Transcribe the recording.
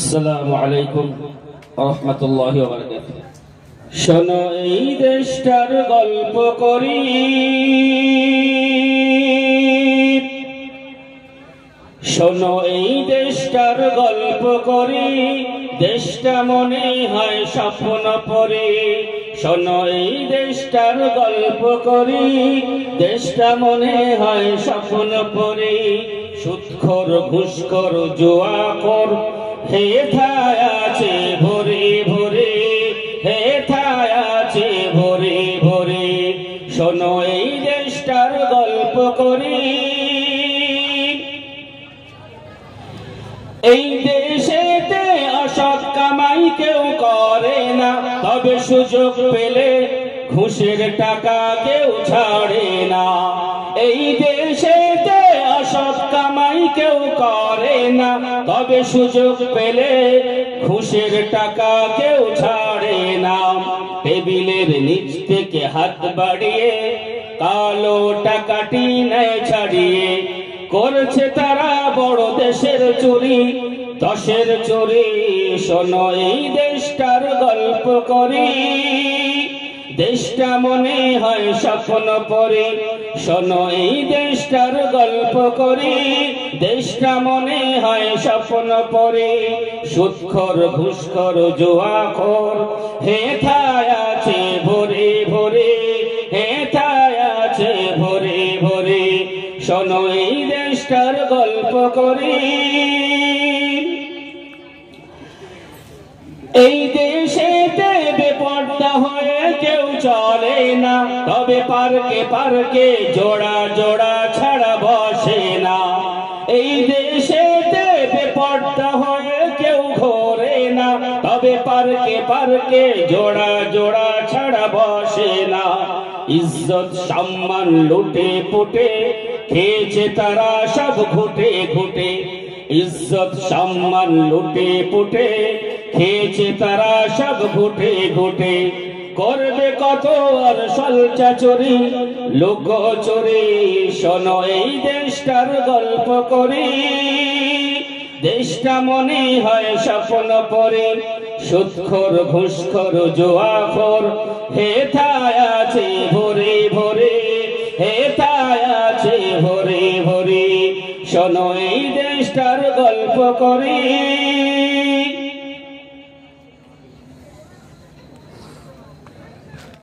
আসসালামু আলাইকুম ওয়া রাহমাতুল্লাহি ওয়া বারাকাতুহু। শোনো এই দেশটার গল্প করি, শোনো এই দেশটার গল্প করি, দেশটা মনে হয় স্বপ্ন পরি। শোনো এই দেশটার গল্প করি, দেশটা মনে হয় স্বপ্ন পরি। সুদখোর ঘুষখোর জুয়াখোর হেথায় আছে ভরে ভরে, হেথায় আছে ভরে ভরে। শোনো এই দেশটার গল্প করি, এই দেশেতে অসৎ কামাই কেউ করে না, তবে সুযোগ পেলে ঘুষের টাকা কেউ ছাড়ে না। এই দেশেতে অসৎ কামাই কেউ করে না, তবে সুযোগ পেলে ঘুষের টাকা কেউ ছাড়ে না। টেবিলের নিচ থেকে হাত বাড়িয়ে কালো টাকাটি নেয় ছাড়িয়ে, করছে তারা বড় দেশের চুরি, দশের চুরি। শোনো এই দেশটার গল্প করি, দেশটা মনে হয় স্বপ্ন পরি। শোনো এই দেশটার গল্প করি, দেশটা মনে হয় স্বপ্ন পরি। সুদখোর ঘুষখোর জুয়াখোর হেথায় আছে ভরে ভরে, হেথায় আছে ভরে ভরে। শোনো এই দেশটার গল্প করি, এই দেশেতে বেপরদা হয়ে কেউ চলে না, তবে পার্কে পার্কে জোড়া জোড়া ছাড়া বসে না। এই দেশেতে বেপরদা হয়ে কেউ ঘোরে না, তবে পার্কে পার্কে জোড়া জোড়া ছাড়া বসে না। ইজ্জত সম্মান লুটে পুটে খেয়েছে তারা সব ঘুটে ঘুটে, ইজ্জত সম্মান লুটে পুটে খেয়েছে তারা সব ঘুটে ঘুটে। করবে কত আর সলচাচুরি লোকচুরি। শোনো এই দেশটার গল্প করি, দেশটা মনে হয় স্বপ্ন পরি। সুদখোর ঘুষখোর জুয়াখোর হেথায় আছে ভরে ভরে, হেথায় আছে ভরে ভরে। শোনো এই দেশটার গল্প করি।